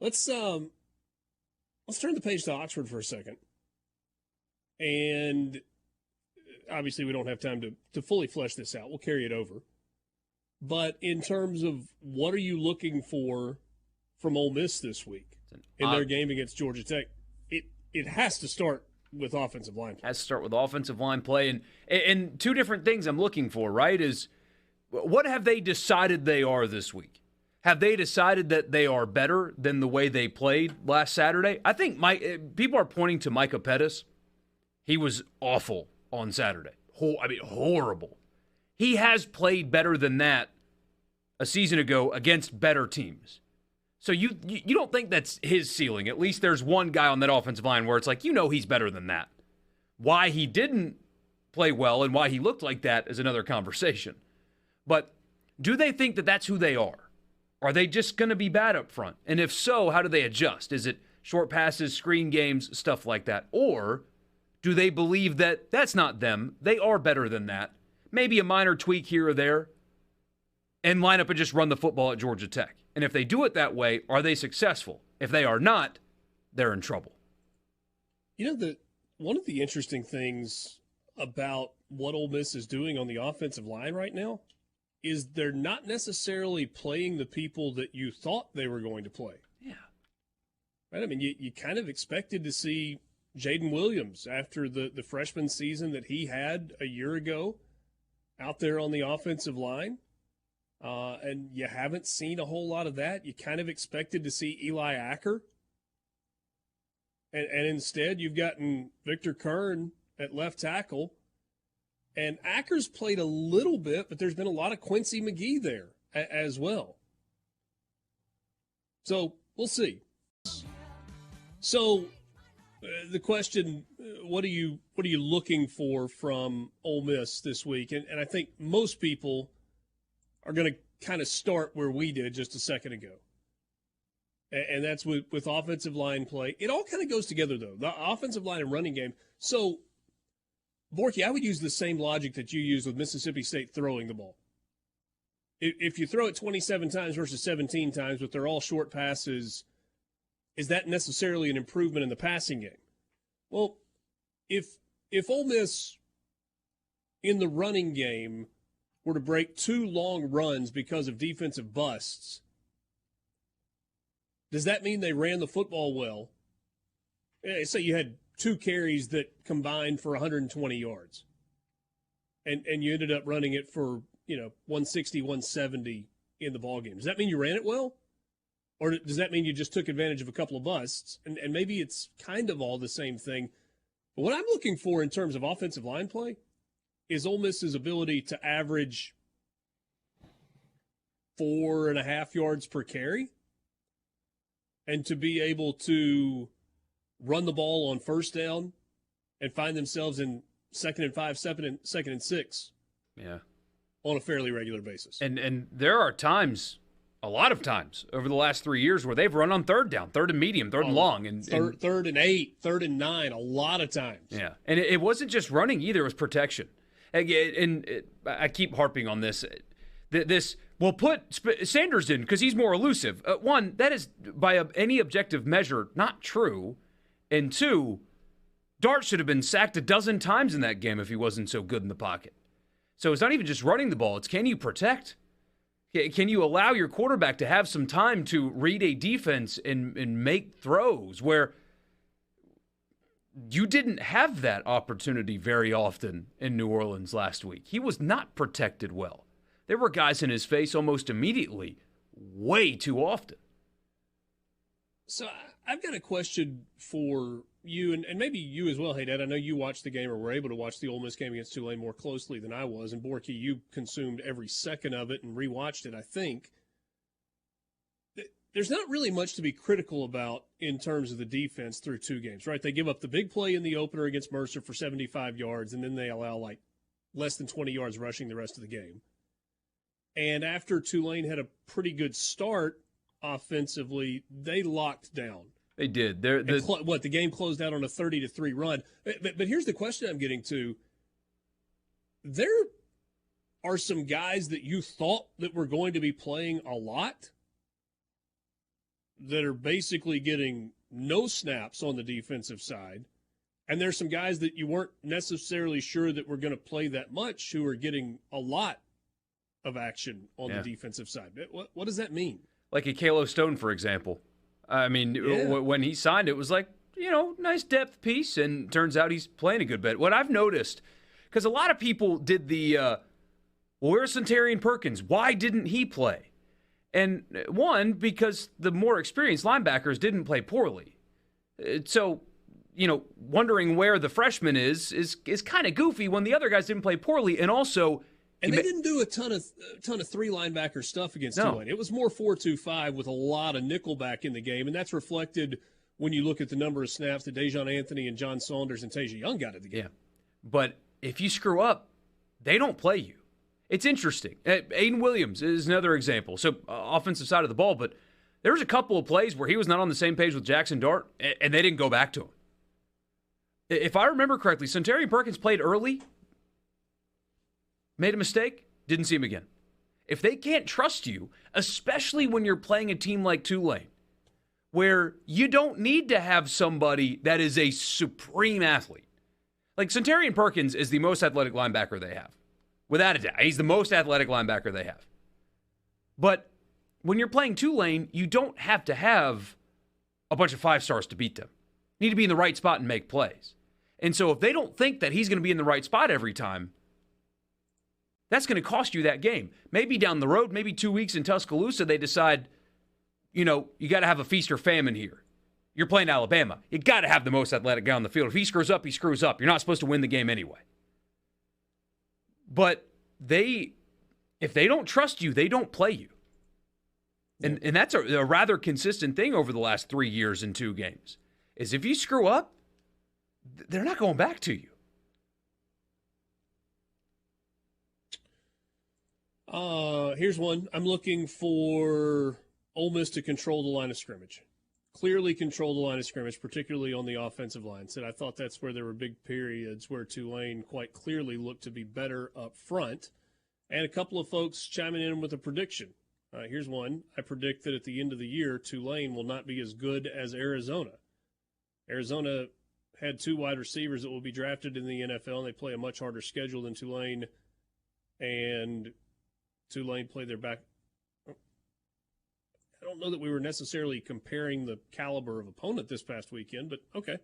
Let's turn the page to Oxford for a second. And obviously we don't have time to fully flesh this out. We'll carry it over. But in terms of what are you looking for from Ole Miss this week in their game against Georgia Tech, it has to start with offensive line play. Has to start with offensive line play. And two different things I'm looking for, right, is what have they decided they are this week? Have they decided that they are better than the way they played last Saturday? I think people are pointing to Micah Pettis. He was awful on Saturday. Horrible. He has played better than that a season ago against better teams. So you don't think that's his ceiling. At least there's one guy on that offensive line where it's like, he's better than that. Why he didn't play well and why he looked like that is another conversation. But do they think that that's who they are? Are they just going to be bad up front? And if so, how do they adjust? Is it short passes, screen games, stuff like that? Or do they believe that that's not them? They are better than that. Maybe a minor tweak here or there and line up and just run the football at Georgia Tech. And if they do it that way, are they successful? If they are not, they're in trouble. One of the interesting things about what Ole Miss is doing on the offensive line right now is they're not necessarily playing the people that you thought they were going to play. Yeah. Right? I mean, you kind of expected to see Jaden Williams after the freshman season that he had a year ago out there on the offensive line. And you haven't seen a whole lot of that. You kind of expected to see Eli Acker. And instead, you've gotten Victor Kern at left tackle. And Acker's played a little bit, but there's been a lot of Quincy McGee there as well. So we'll see. So the question, what are you looking for from Ole Miss this week? And I think most people are going to kind of start where we did just a second ago. And that's with offensive line play. It all kind of goes together, though, the offensive line and running game. So, Borky, I would use the same logic that you use with Mississippi State throwing the ball. If you throw it 27 times versus 17 times, but they're all short passes, is that necessarily an improvement in the passing game? Well, if Ole Miss in the running game were to break two long runs because of defensive busts, does that mean they ran the football well? Say you had two carries that combined for 120 yards, and you ended up running it for 160, 170 in the ballgame. Does that mean you ran it well? Or does that mean you just took advantage of a couple of busts? And maybe it's kind of all the same thing. But what I'm looking for in terms of offensive line play is Ole Miss's ability to average 4.5 yards per carry and to be able to run the ball on first down and find themselves in 2nd and 5, 2nd and 6 on a fairly regular basis. And there are times, a lot of times, over the last 3 years where they've run on third down, third and medium, third and long. And third and 8, 3rd and 9, a lot of times. Yeah, and it wasn't just running either, it was protection. And I keep harping on this. We'll put Sanders in because he's more elusive. One, that is, by any objective measure, not true. And two, Dart should have been sacked a dozen times in that game if he wasn't so good in the pocket. So it's not even just running the ball. It's can you protect? Can you allow your quarterback to have some time to read a defense and make throws where you didn't have that opportunity very often in New Orleans last week? He was not protected well. There were guys in his face almost immediately, way too often. So I've got a question for you, and maybe you as well. Hey, Dad, I know you watched the game or were able to watch the Ole Miss game against Tulane more closely than I was. And, Borky, you consumed every second of it and rewatched it, I think. There's not really much to be critical about in terms of the defense through two games, right? They give up the big play in the opener against Mercer for 75 yards, and then they allow, less than 20 yards rushing the rest of the game. And after Tulane had a pretty good start offensively, they locked down. They did. The game closed out on a 30-3 run. But here's the question I'm getting to. There are some guys that you thought that were going to be playing a lot that are basically getting no snaps on the defensive side. And there's some guys that you weren't necessarily sure that were going to play that much who are getting a lot of action on the defensive side. What does that mean? Like a Kalo Stone, for example. I mean, when he signed, it was like, nice depth piece, and turns out he's playing a good bit. What I've noticed, because a lot of people did where's Centarian Perkins? Why didn't he play? And one, because the more experienced linebackers didn't play poorly. So, wondering where the freshman is kind of goofy when the other guys didn't play poorly. And also, they didn't do a ton of three linebacker stuff against Tulane. It was more 4-2-5 with a lot of nickel back in the game, and that's reflected when you look at the number of snaps that Dejon Anthony and John Saunders and Tasia Young got at the game. Yeah, but if you screw up, they don't play you. It's interesting. Aiden Williams is another example. So offensive side of the ball, but there was a couple of plays where he was not on the same page with Jackson Dart, and they didn't go back to him. If I remember correctly, Centarian Perkins played early, made a mistake, didn't see him again. If they can't trust you, especially when you're playing a team like Tulane, where you don't need to have somebody that is a supreme athlete. Like Centarian Perkins is the most athletic linebacker they have. Without a doubt. He's the most athletic linebacker they have. But when you're playing Tulane, you don't have to have a bunch of 5 stars to beat them. You need to be in the right spot and make plays. And so if they don't think that he's going to be in the right spot every time, that's going to cost you that game. Maybe down the road, maybe 2 weeks in Tuscaloosa, they decide, you got to have a feast or famine here. You're playing Alabama. You got to have the most athletic guy on the field. If he screws up, he screws up. You're not supposed to win the game anyway. But if they don't trust you, they don't play you. And that's a rather consistent thing over the last 3 years in 2 games, is if you screw up, they're not going back to you. Here's one. I'm looking for Ole Miss to control the line of scrimmage. Clearly control the line of scrimmage, particularly on the offensive line. So I thought that's where there were big periods where Tulane quite clearly looked to be better up front. And a couple of folks chiming in with a prediction. Here's one. I predict that at the end of the year, Tulane will not be as good as Arizona. Arizona had 2 wide receivers that will be drafted in the NFL, and they play a much harder schedule than Tulane. And Tulane played their back. I don't know that we were necessarily comparing the caliber of opponent this past weekend, but okay,